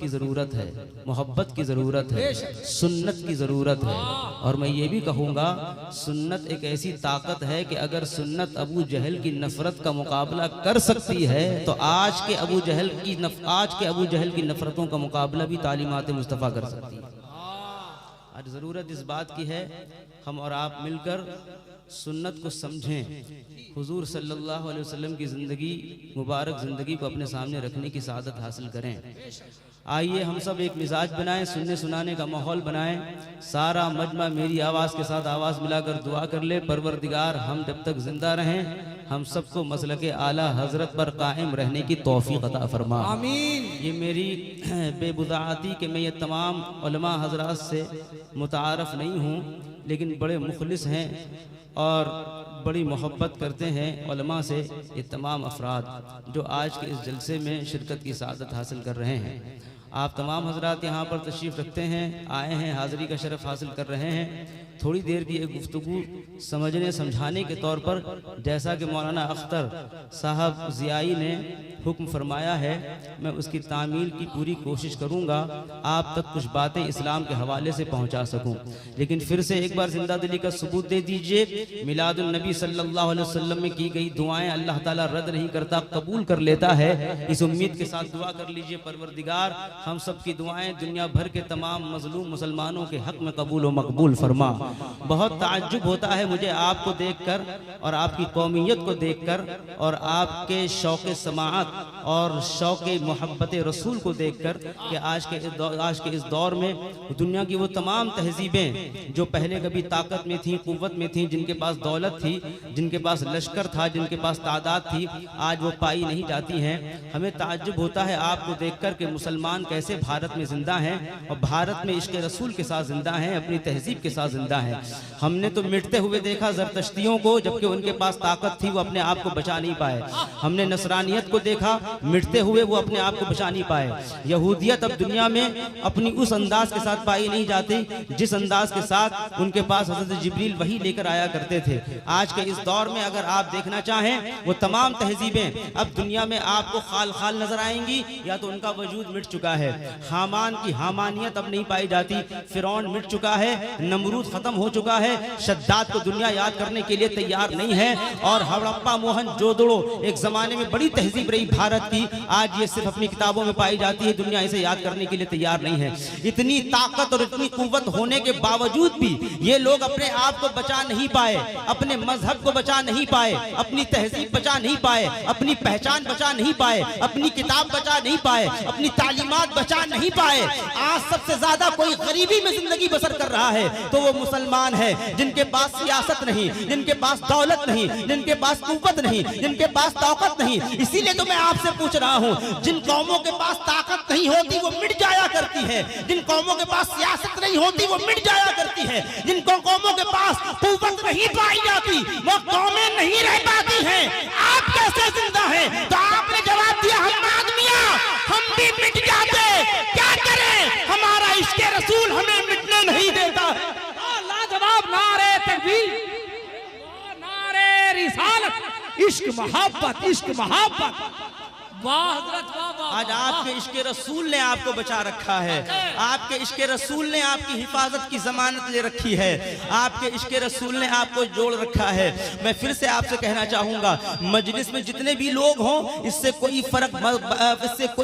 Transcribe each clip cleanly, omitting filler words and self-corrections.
की ज़रूरत है, मोहब्बत की ज़रूरत है, सुन्नत की ज़रूरत है। और मैं ये भी कहूँगा, सुन्नत एक ऐसी ताकत है कि अगर सुन्नत अबू जहल की नफ़रत का मुकाबला कर सकती है तो आज के अबू जहल की नफ़रतों का मुकाबला भी तालीमात मुस्तफ़ा कर सकती है। आज ज़रूरत इस बात की है हम और आप मिलकर सुन्नत को समझें, हुजूर सल्लल्लाहु अलैहि वसल्लम की ज़िंदगी, मुबारक ज़िंदगी को अपने सामने रखने की सआदत हासिल करें। आइए हम सब एक मिजाज बनाएं, सुनने सुनाने का माहौल बनाएं। सारा मजमा मेरी आवाज़ के साथ आवाज़ मिलाकर दुआ कर ले, परवरदिगार हम जब तक जिंदा रहें हम सबको मसलके आला हजरत पर कायम रहने की तौफीक अता फरमा, आमीन। ये मेरी बेबुदाअती कि मैं ये तमाम उलमा हजरात से मुतारफ़ नहीं हूँ, लेकिन बड़े मुखलिस हैं और बड़ी मोहब्बत करते हैं उलमा से ये तमाम अफराद जो आज के इस जलसे में शिरकत की सआदत हासिल कर रहे हैं। आप तमाम हजरात यहाँ पर तशरीफ़ रखते हैं, आए हैं, हाज़िरी का शरफ़ हासिल कर रहे हैं। थोड़ी देर की एक गुफ्तगू समझने समझाने के तौर पर, जैसा कि मौलाना अख्तर साहब ज़ियाई ने हुक्म फरमाया है, मैं उसकी तामील की पूरी कोशिश करूँगा, आप तक कुछ बातें इस्लाम के हवाले से पहुँचा सकूँ। लेकिन फिर से एक बार जिंदा दिली का सबूत दे दीजिए, मिलादुन नबी सल्लल्लाहु अलैहि वसल्लम में की गई दुआएं अल्लाह ताला रद्द नहीं करता, कबूल कर लेता है। इस उम्मीद के साथ दुआ कर लीजिए, परवरदिगार हम सब की दुआएं दुनिया भर के तमाम मजलूम मुसलमानों के हक में कबूल व मकबूल फरमा। बहुत ताज्जुब होता है मुझे आपको देखकर और आपकी कौमियत को देखकर और आपके शौक़ समाअत और शौक़ मोहब्बत रसूल को देखकर कि आज के इस दौर में दुनिया की वो तमाम तहजीबें जो पहले कभी ताकत में थी, कुव्वत में थी, जिनके पास दौलत थी, जिनके पास लश्कर था, जिनके पास तादाद थी, आज वो पाई नहीं जाती हैं। हमें ताज्जुब होता है आपको देखकर कि मुसलमान कैसे भारत में जिंदा हैं और भारत में इश्क़ रसूल के साथ जिंदा हैं, अपनी तहजीब के साथ जिंदा हैं। हमने तो मिटते हुए देखा ज़रतश्तियों को, जबकि उनके पास ताकत थी, वो अपने आप को बचा नहीं पाए। हमने नसरानियत को देखा मिटते हुए, वो अपने आप को बचा नहीं पाए। यहूदियत अब दुनिया में अपनी उस अंदाज के साथ पाई नहीं जाती जिस अंदाज के साथ उनके पास हज़रत जिब्रील वही लेकर आया करते थे। आज के इस दौर में अगर आप देखना चाहें, वो तमाम तहजीबें अब दुनिया में आपको खाल खाल नजर आएंगी, या तो उनका वजूद मिट चुका है। हामान की हामानियत अब नहीं पाई जाती, फिरौन मिट चुका है, नमरूद खत्म हो चुका है, शद्दाद को दुनिया याद करने के लिए तैयार नहीं है। और हड़प्पा मोहनजोदड़ो एक जमाने में बड़ी तहजीब रही भारत की, आज ये सिर्फ अपनी किताबों में पाई जाती है, दुनिया इसे याद करने के लिए तैयार नहीं है। इतनी ताकत और इतनी कुव्वत होने के बावजूद भी ये लोग अपने आप को बचा नहीं पाए, अपने मजहब को बचा नहीं पाए, अपनी तहजीब बचा नहीं पाए, अपनी पहचान बचा नहीं पाए, अपनी किताब बचा नहीं पाए, अपनी तालीमात बचा नहीं पाए। आज सबसे ज्यादा कोई गरीबी में जिंदगी बसर कर रहा है तो वो मुसलमान है, जिनके पास सियासत नहीं, जिनके पास दौलत नहीं, जिनके पास कुव्वत नहीं, जिनके पास ताकत नहीं। इसीलिए तो मैं आपसे पूछ रहा हूँ, जिन कौमों के पास ताकत नहीं होती वो मिट जाया करती है, जिन कौमों के पास सियासत नहीं होती वो मिट जाया करती है, जिन कौमों के पास कुव्वत नहीं पाई जाती वो कौमें नहीं रह पाती हैं। आप कैसे जिंदा हैं? तो आपने जवाब दिया, हम आदमियां, हम भी मिट जाते, क्या करें, हमारा इश्क़ रसूल हमें मिटने नहीं देता। लाजवाब नारे तकबीर, नारे रिसालत, इश्क मोहब्बत, इश्क मोहब्बत। वाह हज़रत, वाह वाह। आज आपके इश्क़ रसूल ने आपको बचा रखा है, आपके इश्क़ रसूल ने आपकी हिफाजत की जमानत ले रखी है, आपके इश्क़ रसूल ने आपको जोड़ रखा है। मैं फिर से आपसे कहना चाहूँगा, मजलिस में जितने भी लोग हों, इससे कोई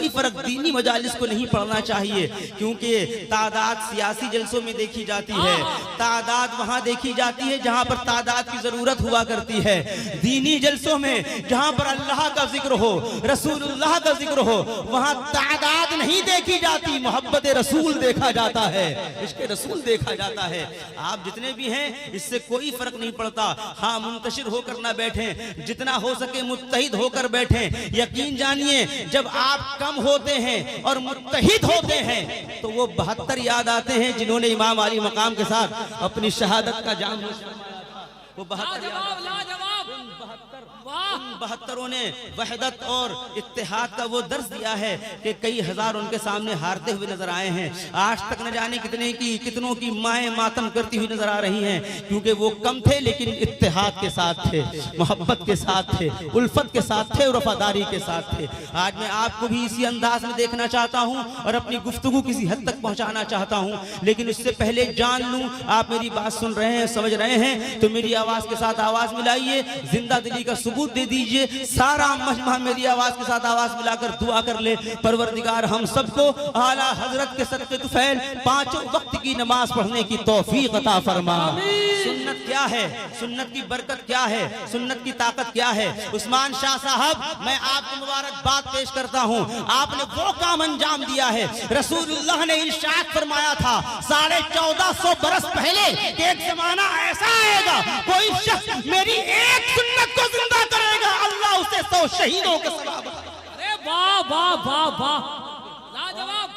फ़र्क दीनी मजालिस को नहीं पड़ना चाहिए, क्योंकि तादाद सियासी जलसों में देखी जाती है, तादाद वहाँ देखी जाती है जहाँ पर तादाद की ज़रूरत हुआ करती है। दीनी जलसों में जहाँ पर अल्लाह का जिक्र हो, रसूलुल्लाह का जिक्र हो, वहाँ तादाद नहीं देखी जाती, मोहब्बत रसूल देखा जाता है, इश्क़ रसूल देखा जाता है। आप जितने भी हैं इससे कोई फर्क नहीं पड़ता। हाँ, मुंतशिर होकर ना बैठें, जितना हो सके मुत्तहिद होकर बैठें। यकीन जानिए, जब आप कम होते हैं और मुत्तहिद होते हैं तो वो 72 याद आते हैं जिन्होंने इमाम अली मकाम के साथ अपनी शहादत का जाम, वो 72 लाजवाब, लाजवाब, वाह उन 72 ने वहदत और इत्तेहाद का वो दर्स दिया है कि कई हजार उनके सामने हारते हुए नजर आए हैं। आज तक न जाने कितनों की माएँ मातम करती हुई नजर आ रही हैं, क्योंकि वो कम थे लेकिन इत्तेहाद के साथ थे, मोहब्बत के साथ थे, उल्फत के साथ थे और वफादारी के साथ थे। आज मैं आपको भी इसी अंदाज में देखना चाहता हूं और अपनी गुफ्तगू किसी हद तक पहुंचाना चाहता हूं, लेकिन उससे पहले जान लूं आप मेरी बात सुन रहे हैं, समझ रहे हैं तो मेरी आवाज के साथ आवाज मिलाइए, जिंदा दिली का सबूत दे दीजिए। सारा मजमा मेरी आवाज के साथ आवाज मिलाकर दुआ कर ले, परवरदिगार हम सबको आला हजरत के सदक़े तुफैल 5 वक्त की नमाज पढ़ने की तौफीक अता फरमा। सुन्नत क्या है, सुन्नत की बरकत क्या है, सुन्नत की ताकत क्या है। उस्मान शाह साहब, मैं आपको मुबारकबाद पेश करता हूं, आपने वो काम अंजाम दिया है। रसूलुल्लाह ने इरशाद फरमाया था 1450 बरस पहले कि एक जमाना ऐसा आएगा, कोई शख्स मेरी एक सुन्नत को जिंदा करेगा, अल्लाह उसे 100 शहीदों के सवाब। अरे वाह वाह वाह वाह, लाजवाब।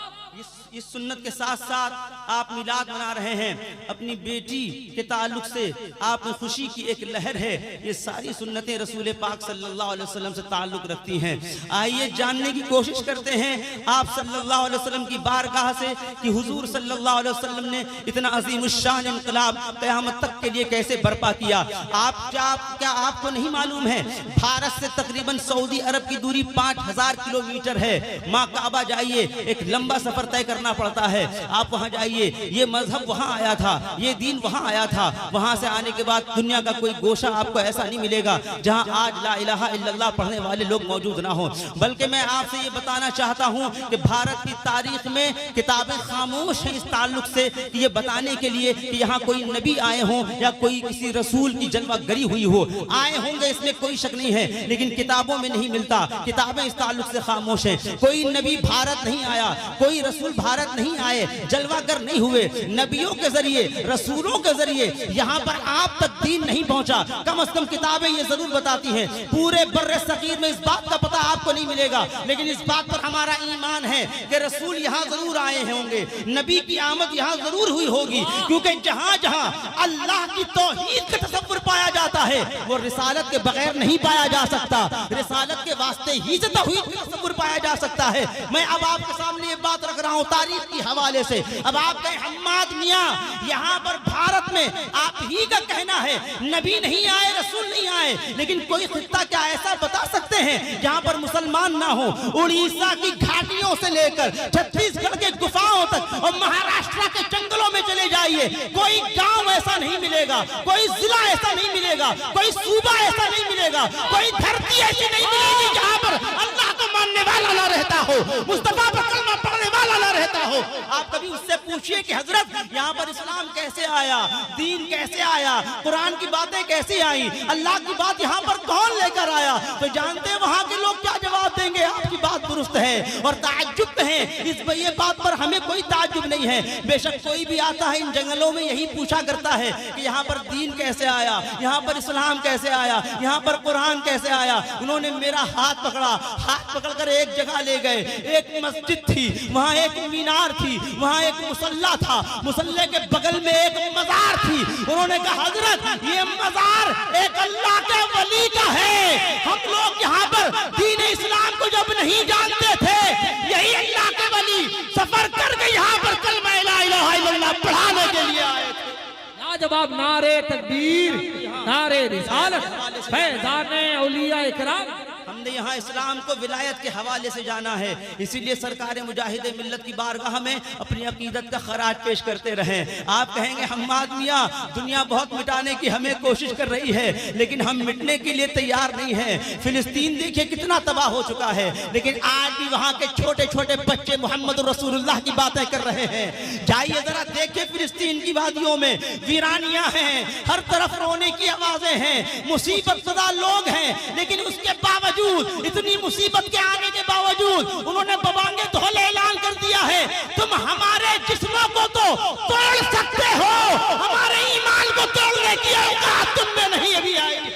इस सुन्नत के साथ साथ आप मिलाद मना रहे हैं, अपनी बेटी के ताल्लुक से आप में खुशी की एक लहर है। ये सारी सुन्नतें रसूल पाक सल्लल्लाहु अलैहि वसल्लम से ताल्लुक रखती हैं। आइए जानने की कोशिश करते हैं आप सल्लल्लाहु अलैहि वसल्लम की बारगाह से कि हुजूर सल्लल्लाहु अलैहि वसल्लम ने इतना अज़ीमुश्शान इनकलाब क़यामत तक के लिए कैसे बर्पा किया। क्या आपको नहीं मालूम है, भारत से तकरीबन सऊदी अरब की दूरी 5000 किलोमीटर है। माँ काबा जाइए, एक लंबा सफर तय करना पड़ता है। आप वहां जाइए, ये मजहब वहां आया था, ये दीन वहां आया था। वहां से आने के बाद दुनिया का कोई गोशा आपको ऐसा नहीं मिलेगा जहां आज ला इलाहा इल्लल्लाह पढ़ने वाले लोग मौजूद ना हो। बल्कि मैं आपसे ये बताना चाहता हूं कि भारत की तारीख में किताबें खामोश हैं इस ताल्लुक से कि ये बताने के लिए कि यहाँ कोई नबी आए हों या कोई किसी रसूल की जलवागरी हुई हो। आए होंगे इसमें कोई शक नहीं है, लेकिन किताबों में नहीं मिलता। किताबें इस ताल्लुक से खामोश हैं। कोई नबी भारत नहीं आया, कोई रसूल भारत नहीं आए, जलवागर नहीं हुए। नबियों के जरिए, रसूलों के जरिए यहाँ पर आप तक दीन नहीं पहुंचा। कम से कम किताबें ये जरूर बताती हैं। पूरे बर्रे सगीर में इस बात का पता आपको नहीं मिलेगा, लेकिन इस बात पर हमारा ईमान है कि रसूल यहाँ जरूर आए होंगे, नबी की आमद यहाँ जरूर हुई होगी। क्योंकि जहाँ जहाँ अल्लाह की तौहीद का तसव्वुर पाया जाता है वो रिसालत के बगैर नहीं पाया जा सकता। रिसालत के वास्ते ही से तौहीद का तसव्वुर पाया जा सकता है। मैं अब आपके सामने ये बात रख रहा हूँ तारीख की हवाले से। अब आप कहें हम्माद मियाँ, यहाँ पर भारत में आप ही का कहना है नबी नहीं आए, रसूल नहीं आए, लेकिन कोई खित्ता क्या ऐसा बता सकते हैं जहाँ पर मुसलमान ना हो। उड़ीसा की घाटियों से लेकर छत्तीसगढ़ के गुफाओं तक और महाराष्ट्र के जंगलों में चले जाइए, कोई गांव ऐसा नहीं मिलेगा, कोई जिला ऐसा नहीं मिलेगा, कोई सूबा ऐसा नहीं मिलेगा, कोई धरती ऐसी नहीं मिलेगी जहाँ पर अल्लाह को मानने वाला ना रहता हो, मुस्तफा पर कलमा पढ़ने वाला ना रहता हो। आप कभी उससे पूछिए कि हजरत यहाँ पर इस्लाम कैसे आया, दीन कैसे आया, कुरान की बातें कैसे आई, अल्लाह की बात यहाँ पर कौन लेकर आया, तो जानते हैं वहाँ के लोग क्या जवाब देंगे। आपकी बात दुरुस्त है और ताज्जुब है, इस ये बात पर हमें कोई ताज्जुब नहीं है। बेशक कोई भी आता है इन जंगलों में यही पूछा करता है कि यहाँ पर दीन कैसे आया, यहाँ पर इस्लाम कैसे आया, यहाँ पर कुरान कैसे आया। उन्होंने मेरा हाथ पकड़ा, हाथ पकड़कर एक जगह ले गए। एक मस्जिद थी, वहाँ एक मीनार थी, वहाँ एक मुसल्ला था, मुसल्ले के बगल में एक मजार थी। उन्होंने कहा हजरत ये मजार एक अल्लाह के वली का है। हम लोग यहाँ पर दीन इस्लाम को जब नहीं जानते थे, यही अल्लाह के वली सफर करके यहाँ पर कलमा ला इलाहा इल्लल्लाह पढ़ाने के लिए आए थे। लाजवाब, नारे तकबीर, नारे रिसालत, फैज़ाने औलिया इकराम। हमने यहाँ इस्लाम को विलायत के हवाले से जाना है, इसीलिए सरकार मुजाहिद मिल्लत की बारगाह में अपनी अकीदत का खराज पेश करते रहे। आप कहेंगे हम्माद मियाँ दुनिया बहुत मिटाने की हमें कोशिश कर रही है, लेकिन हम मिटने के लिए तैयार नहीं है। फिलिस्तीन देखिए कितना तबाह हो चुका है, लेकिन आज भी वहाँ के छोटे छोटे बच्चे मोहम्मद रसूलुल्लाह की बातें कर रहे हैं। जाइए जरा देखिए फिलिस्तीन की वादियों में वीरानियां हैं, हर तरफ रोने की आवाजें हैं, मुसीबत ज़दा लोग हैं, लेकिन उसके बावजूद इतनी मुसीबत के आने के बावजूद उन्होंने बबांगे धोले ऐलान कर दिया है, तुम हमारे जिस्मों को तो तोड़ सकते हो, हमारे ईमान को तोड़ने की औकात तुम में नहीं अभी आएगी।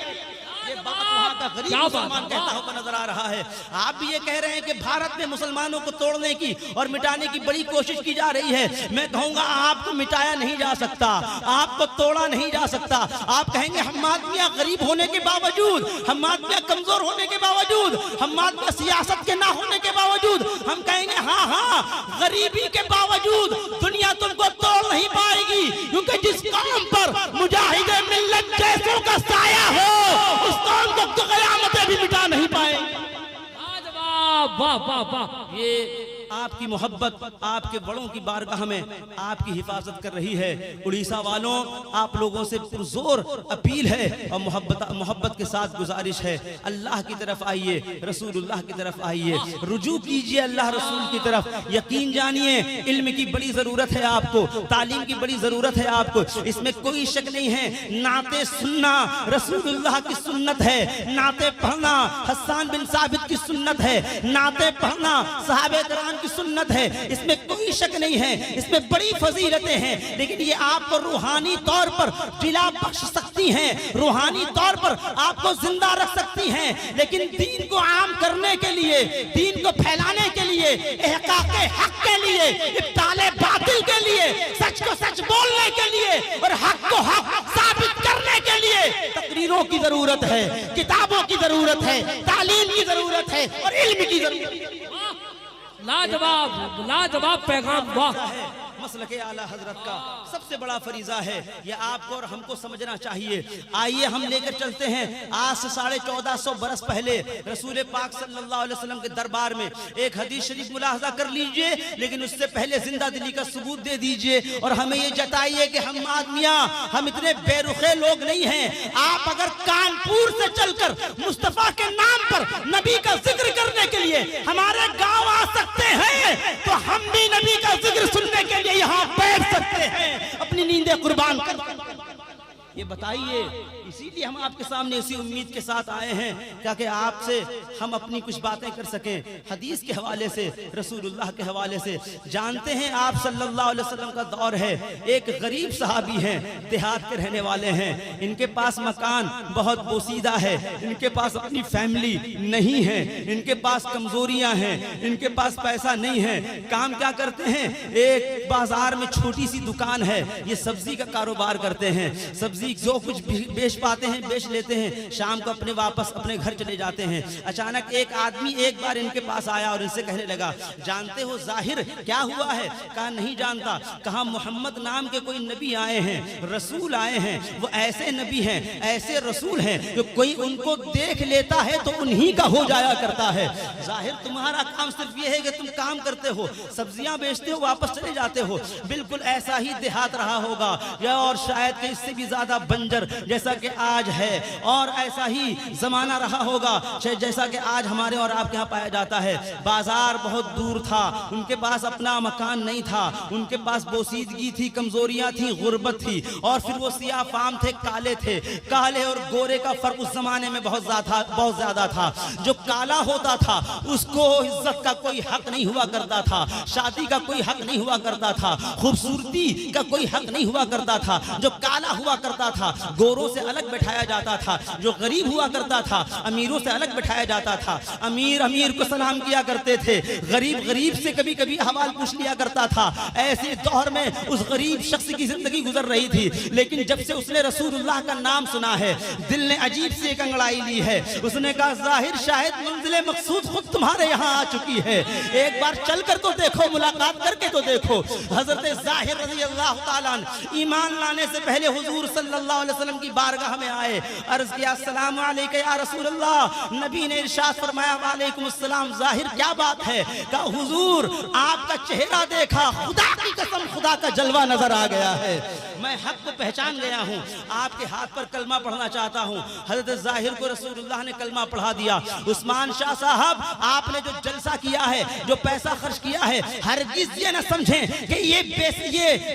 ये बात वहां तक गरीब क्या बात मुसलमान है, कहता वाह। हुआ नजर आ रहा है। आप भी ये कह रहे हैं कि भारत में मुसलमानों को तोड़ने की और मिटाने की बड़ी कोशिश की जा रही है। मैं कहूंगा आपको मिटाया नहीं जा सकता, आपको तोड़ा नहीं जा सकता। आप कहेंगे हम आदमियां गरीब होने के बावजूद, हम आदमियां कमजोर होने के बावजूद, हम आदमियां सियासत के ना होने के बावजूद, हम कहेंगे हाँ हाँ, गरीबी के बावजूद दुनिया तुमको तोड़ नहीं पाएगी, क्योंकि जिस कौम पर मुजाहिदे मिल्लत जैसों का साया हो उस कौम को तो क़यामतें भी मिटा नहीं पाए। लाजवाब, वाह वाह वाह। ये आपकी मोहब्बत आपके बड़ों की बारगाह में आपकी हिफाजत कर रही है। उड़ीसा वालों, आप लोगों से पुरजोर अपील है और मोहब्बत के साथ गुजारिश है, अल्लाह की तरफ आइए, रसूलुल्लाह की तरफ आइए, रुजू कीजिए अल्लाह रसूल की तरफ। यकीन जानिए इल्म की बड़ी जरूरत है आपको, तालीम की बड़ी जरूरत है आपको, इसमें कोई शक नहीं है। नाते सुनना रसूलुल्लाह की सुन्नत है, नाते पढ़ना हस्सान बिन साबित की सुन्नत है, नाते पढ़ना सहाबे किराम की सुन्नत है, इसमें कोई शक नहीं है, इसमें बड़ी फजीलतें हैं। लेकिन ये आपको रूहानी तौर पर जिला बख्श सकती हैं, रूहानी तौर पर आपको जिंदा रख सकती हैं। लेकिन दीन को आम करने के लिए, दीन को फैलाने के लिए, इहकाके हक के लिए, इब्ताले बातिल के लिए, सच को सच बोलने के लिए और हक को हक साबित करने के लिए तकरीरों की जरूरत है, किताबों की जरूरत है, तालीम की जरूरत है और इल्म की जरूरत है। लाजवाब, लाजवाब पैगाम, वाह। मसलके आला हजरत का सबसे बड़ा फरीजा है, यह आपको और हमको समझना चाहिए। आइए हम लेकर चलते हैं आज से 1450 बरस पहले रसूल पाक सल्लल्लाहु अलैहि वसल्लम के दरबार में। एक हदीस शरीफ मुलाहजा कर लीजिए, लेकिन उससे पहले जिंदा दिली का सबूत दे दीजिए और हमें ये जताइए कि हम आदमियां, हम इतने बेरुखे लोग नहीं हैं। आप अगर कानपुर से चलकर मुस्तफा के नाम पर नबी का जिक्र करने के लिए हमारे गाँव आ सकते हैं, तो हम भी नबी का जिक्र सुनने के लिए यहाँ बैठ सकते हैं, अपनी नींदें कुर्बान कर। ये बताइए, इसीलिए हम आपके सामने इसी उम्मीद के साथ आए हैं ताकि आपसे हम अपनी कुछ बातें कर सकें, हदीस के हवाले से, रसूलुल्लाह के हवाले से। जानते हैं आप सल्लल्लाहु अलैहि वसल्लम का दौर है, एक गरीब सहाबी हैं, देहात के रहने वाले हैं, इनके पास मकान बहुत बोसीदा है, इनके पास अपनी फैमिली नहीं है, इनके पास कमजोरियां हैं, इनके पास पैसा नहीं है। काम क्या करते हैं? एक बाजार में छोटी सी दुकान है, ये सब्जी का कारोबार करते हैं, सब्जी जो कुछ बेच पाते हैं बेच लेते हैं, शाम को अपने वापस अपने घर चले जाते हैं। अचानक एक आदमी एक बार इनके पास आया और इनसे कहने लगा, जानते हो जाहिर क्या हुआ है? कहा नहीं जानता। कहा मोहम्मद नाम के कोई नबी आए हैं, रसूल आए हैं, वो ऐसे नबी हैं, ऐसे रसूल हैं जो कोई उनको देख लेता है तो उन्हीं का हो जाया करता है। जाहिर तुम्हारा काम सिर्फ ये है कि तुम काम करते हो, सब्जियां बेचते हो, वापस चले जाते हो। बिल्कुल ऐसा ही देहात रहा होगा, या और शायद कि इससे भी ज्यादा बंजर जैसा कि आज है, और ऐसा ही जमाना रहा होगा जैसा कि आज हमारे और आपके यहाँ पाया जाता है। बाजार बहुत दूर था, उनके पास अपना मकान नहीं था, उनके पास बोसीदगी थी, कमजोरियां थी, गुर्बत थी, और फिर वो सियाह फाम थे, काले थे। काले और गोरे का फर्क उस जमाने में बहुत ज्यादा था। जो काला होता था उसको इज्जत का कोई हक नहीं हुआ करता था, शादी का कोई हक नहीं हुआ करता था, खूबसूरती का कोई हक नहीं हुआ करता था। जो काला हुआ करता था गोरों से अलग बैठाया जाता था, जो गरीब हुआ करता था अमीरों से अलग बैठाया जाता था। अमीर अमीर को सलाम किया करते थे, गरीब गरीब से कभी कभी हवाल पूछ लिया करता था। ऐसे दौर में उस गरीब शख्स की जिंदगी गुजर रही थी। लेकिन जब से उसने रसूलुल्लाह का नाम सुना है, दिल ने अजीब से एक अंगड़ाई ली है। उसने कहा जाहिर शायद मंजिल मकसूद खुद तुम्हारे यहाँ आ चुकी है, एक बार चल कर तो देखो, मुलाकात करके तो देखो। हजरत जाहिर रज़ी अल्लाह ताला अन्हु ईमान लाने से पहले हुजूर सल्लल्लाहु अलैहि वसल्लम की बारगाह में आए, अर्ज किया अस्सलामु अलैका या रसूलल्लाह। नबी ने इरशाद फरमाया वालेकुम अस्सलाम। जाहिर क्या बात है? कहा हुजूर आपका चेहरा देखा, खुदा की कसम खुदा का जलवा नजर आ गया है, मैं हक को पहचान गया हूँ, आपके हाथ पर कलमा पढ़ना चाहता हूँ। हजरत जाहिर को रसूलुल्लाह ने कलमा पढ़ा दिया। उस्मान शाह साहब, आपने जो जलसा किया है, जो पैसा खर्च किया है, हरगिज़ ये न समझें कि ये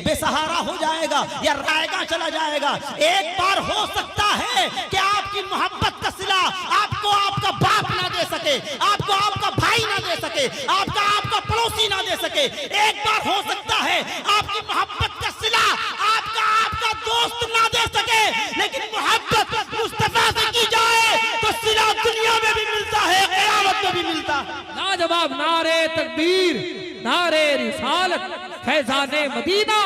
बेसहारा हो जाएगा या रायगा चला जाएगा। एक बार हो सकता है कि आपकी मोहब्बत का सिला आपको आपका बाप ना दे सके, आपको आपका भाई ना दे सके, आपका पड़ोसी ना दे सके। एक बार हो सकता है आपकी मोहब्बत का सिला आपका दोस्त ना दे सके, लेकिन मोहब्बत मुस्तफा से की जाए तो सिला नारे तकबीर, नारे रिसालत, फैजाने मदीना।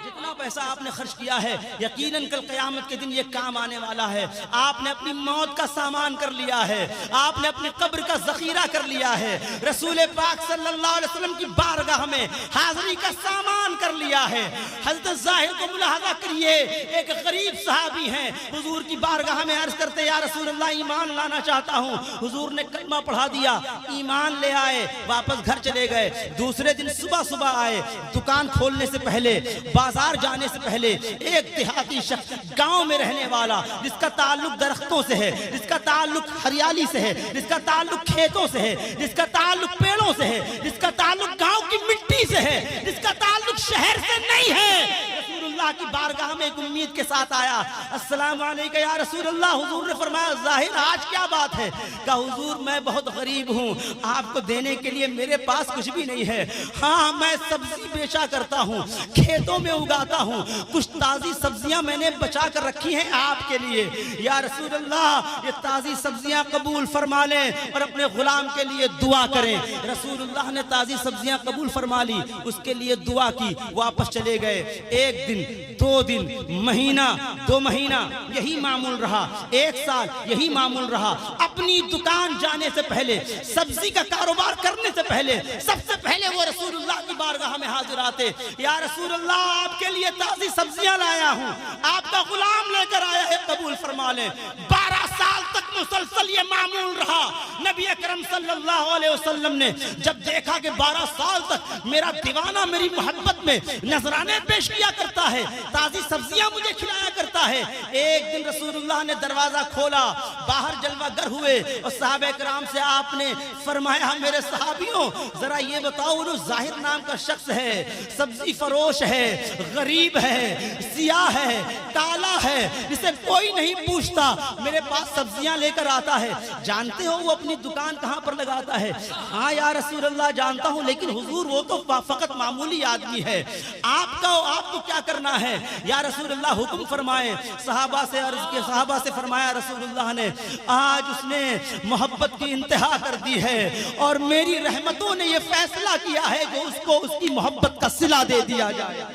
जितना पैसा आपने खर्च किया है यकीनन कल क़यामत के दिन ये काम आने वाला है। आपने अपनी मौत का सामान कर लिया है, आपने अपनी कब्र का जखीरा कर लिया है, रसूल पाक सल्लल्लाहु अलैहि वसल्लम की बारगाह में हाजिरी का सामान कर लिया है। हज़रत ज़ाहिर को मुलाहज़ा करिए, एक गरीब सहाबी हैं, हुजूर की बारगाह में अर्ज करते या रसूल अल्लाह ईमान लाना चाहता हूँ। हुजूर ने कलमा पढ़ा दिया, ईमान ले आए, वापस घर चले गए। दूसरे दिन सुबह सुबह आए, दुकान खोलने से पहले, बाजार जाने से पहले एक देहाती शख्स, गांव में रहने वाला, जिसका ताल्लुक दरख्तों से है, जिसका ताल्लुक हरियाली से है, जिसका ताल्लुक खेतों से है, जिसका ताल्लुक पेड़ों से है, जिसका ताल्लुक गांव की मिट्टी से है, जिसका ताल्लुक शहर से नहीं है, रसूलुल्लाह की बारगाह में एक उम्मीद के साथ आया। अस्सलाम वालेकुम या रसूलुल्लाह। हुजूर ने फरमाया ज़ाहिर आज क्या बात है? कहा हुजूर मैं बहुत गरीब हूँ, आपको देने के लिए मेरे पास कुछ भी नहीं है। हाँ मैं सब्जी बेचा करता हूँ, खेतों में उगाता हूँ, कुछ ताज़ी सब्जियां मैंने बचा कर रखी हैं आपके लिए। या रसूलुल्लाह ये ताज़ी सब्जियां कबूल फरमा लें और अपने गुलाम के लिए दुआ करें। रसूलुल्लाह ने ताज़ी सब्जियां कबूल फरमा ली, उसके लिए दुआ की, वापस चले गए। एक दिन, 2 दिन, महीना, 2 महीना यही मामूल रहा, 1 साल यही मामूल रहा। अपनी दुकान जाने से पहले, सब्जी का कारोबार करने से पहले, सबसे पहले वो रसूलुल्लाह की बारगाह में हाजिर आते। या रसूलुल्लाह आपके लिए ताज़ी सब्जियां लाया हूँ, आपका गुलाम लेकर आया है, कबूल फरमा लें। 12 साल तक मुसलसल ये मामूल रहा। नबी अकरम सल्लल्लाहु अलैहि वसल्लम ने जब देखा कि 12 साल तक मेरा दीवाना मेरी मोहब्बत में नजराने पेश किया करता है, ताज़ी सब्जियां मुझे खिलाया करता है, एक दिन रसूलुल्लाह ने दरवाजा खोला, बाहर जलवागर हुए और सहाबे कराम से आपने फरमाया मेरे सहाबियों जरा ये बताओ, वो ज़ाहिर नाम का शख्स है, सब्जी फरोश है, गरीब है, सियाह है, काला है, जिसे कोई नहीं पूछता, मेरे पास सब्जियां लेकर आता है, जानते हो वो अपनी दुकान कहां पर लगाता है? हाँ या रसूलल्लाह जानता हूं, लेकिन हुजूर वो तो फकत मामूली आदमी है, आपको क्या करना है? या रसूलल्लाह हुक्म फरमाए। सहाबा से अर्ज के, सहाबा से फरमाया रसूलल्लाह ने आज उसने मोहब्बत की इंतहा कर दी है और मेरी रहमतों ने ये फैसला किया है कि उसको उसकी मोहब्बत का सिला दे दिया जाए।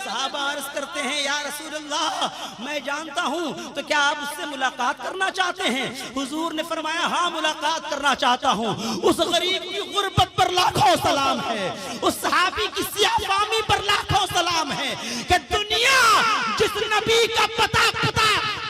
सहाबा अर्ज करते हैं या रसूलल्लाह मैं जानता हूं, तो क्या आप उससे मुलाकात करना चाहते हैं? हुजूर ने फरमाया हाँ मुलाकात करना चाहता हूं। उस गरीब की गुर्बत पर लाखों सलाम है, उस सहाबी की सियाफामी पर लाखों सलाम है कि दुनिया जिस नबी का पता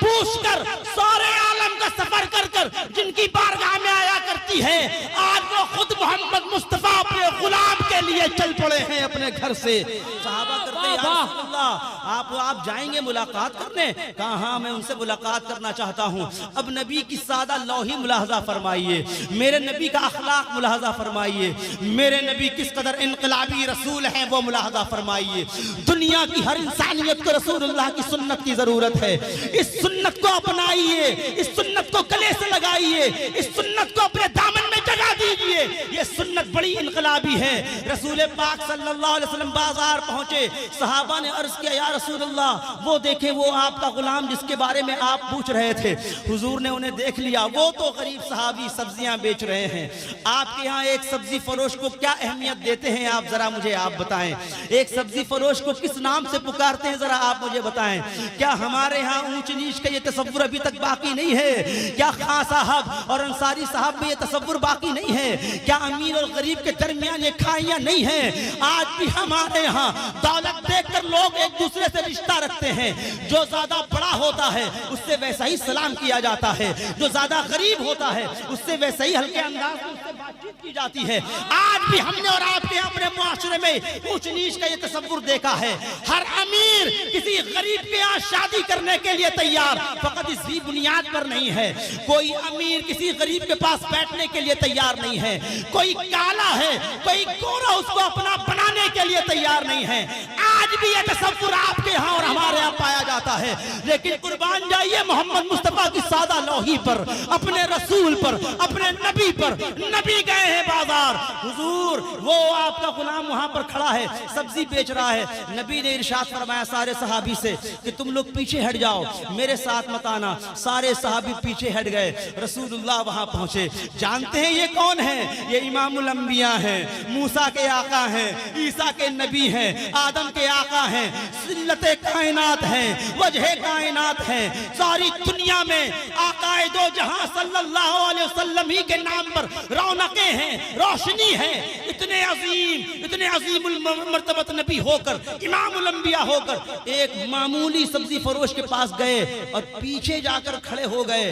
पूछकर सारे आलम का सफर कर जिनकी बारगाह में आया करती है, आज वो खुद मोहम्मद मुस्तफा अपने गुलाम के लिए चल पड़े हैं अपने घर से। सहाबा करते हैं या रसूलल्लाह आप जाएंगे मुलाकात करने? कहा हाँ मैं उनसे मुलाकात करना चाहता हूँ। अब नबी की सादा लौही मुलाहजा फरमाइए, मेरे नबी का अखलाक मुलाहजा फरमाइए, मेरे नबी किस कदर इनकलाबी रसूल हैं वो मुलाहजा फरमाइए। दुनिया की हर इंसानियत को रसूलुल्लाह की सुन्नत की जरूरत है। इस सुन्नत को अपनाइए, इस सुन्नत को गले से लगाइए, इस सुन्नत को अपने दामन में जगा दीजिए। ये सुन्नत बड़ी इनकलाबी है। रसूल पाक सल्लल्लाहु अलैहि वसल्लम बाजार पहुंचे, सहाबा ने अर्ज किया या रसूलल्लाह वो देखे वो आपका गुलाम जिसके बारे में आप पूछ रहे थे। हुजूर ने उन्हें देख लिया, वो तो गरीब सहाबी सब्जियां बेच रहे हैं। आपके यहाँ एक सब्जी फरोश को क्या अहमियत देते हैं आप जरा मुझे आप बताएं। एक सब्जी फरोश को किस नाम से पुकारते हैं जरा आप मुझे बताएं। क्या हमारे यहाँ ऊंच नीच का ये तसव्वुर अभी तक बाकी नहीं है? क्या खां साहब और अंसारी साहब में ये तसव्वुर बाकी नहीं है? क्या अमीर और गरीब के दरमियान ये खाइयां नहीं है? आज भी हमारे यहाँ दौलत देखकर लोग एक दूसरे से रिश्ता रखते हैं। जो ज्यादा बड़ा होता है उससे वैसा ही सलाम किया जाता है, जो ज्यादा गरीब होता है उससे वैसे ही हल्के अंदाज में उससे बातचीत की जाती है। आज भी हमने और आपके अपने मुआशरे में ऊंच नीच का ये तसव्वुर देखा है। हर अमीर किसी गरीब के यहाँ शादी करने के लिए तैयार, फकत इसी बुनियाद पर नहीं है। कोई अमीर किसी गरीब के पास बैठने के लिए तैयार नहीं है। कोई काला है, कोई गोरा उसको अपना बनाने के लिए तैयार नहीं है। आज आज भी ये तसव्वुर आपके यहाँ और हमारे यहाँ पाया जाता है। लेकिन कुर्बान जाइए मोहम्मद मुस्तफा की सादा लौही पर, अपने रसूल पर, अपने नबी पर। नबी गए हैं बाजार, हुजूर वो आपका गुलाम वहां पर खड़ा है, सब्जी बेच रहा है। नबी ने इरशाद फरमाया सारे सहाबी से कि तुम लोग पीछे हट जाओ, मेरे साथ मत आना। सारे सहाबी पीछे हट गए। रसूलुल्लाह वहां पहुंचे। जानते हैं ये कौन है? ये इमामुल अंबिया हैं, मूसा के आका हैं, ईसा के नबी हैं, आदम के आका हैं, सिल्लते कायनात हैं, वजह कायनात हैं। सारी दुनिया में आकाए दो जहां सल्लल्लाहु अलैहि वसल्लम ही के नाम पर रौनकें हैं, रोशनी है। इतने अजीमुल मर्तबत नबी होकर, इमामुल अंबिया होकर एक मामूली सब्जी फरोश के पास गए और पीछे जाकर खड़े हो गए।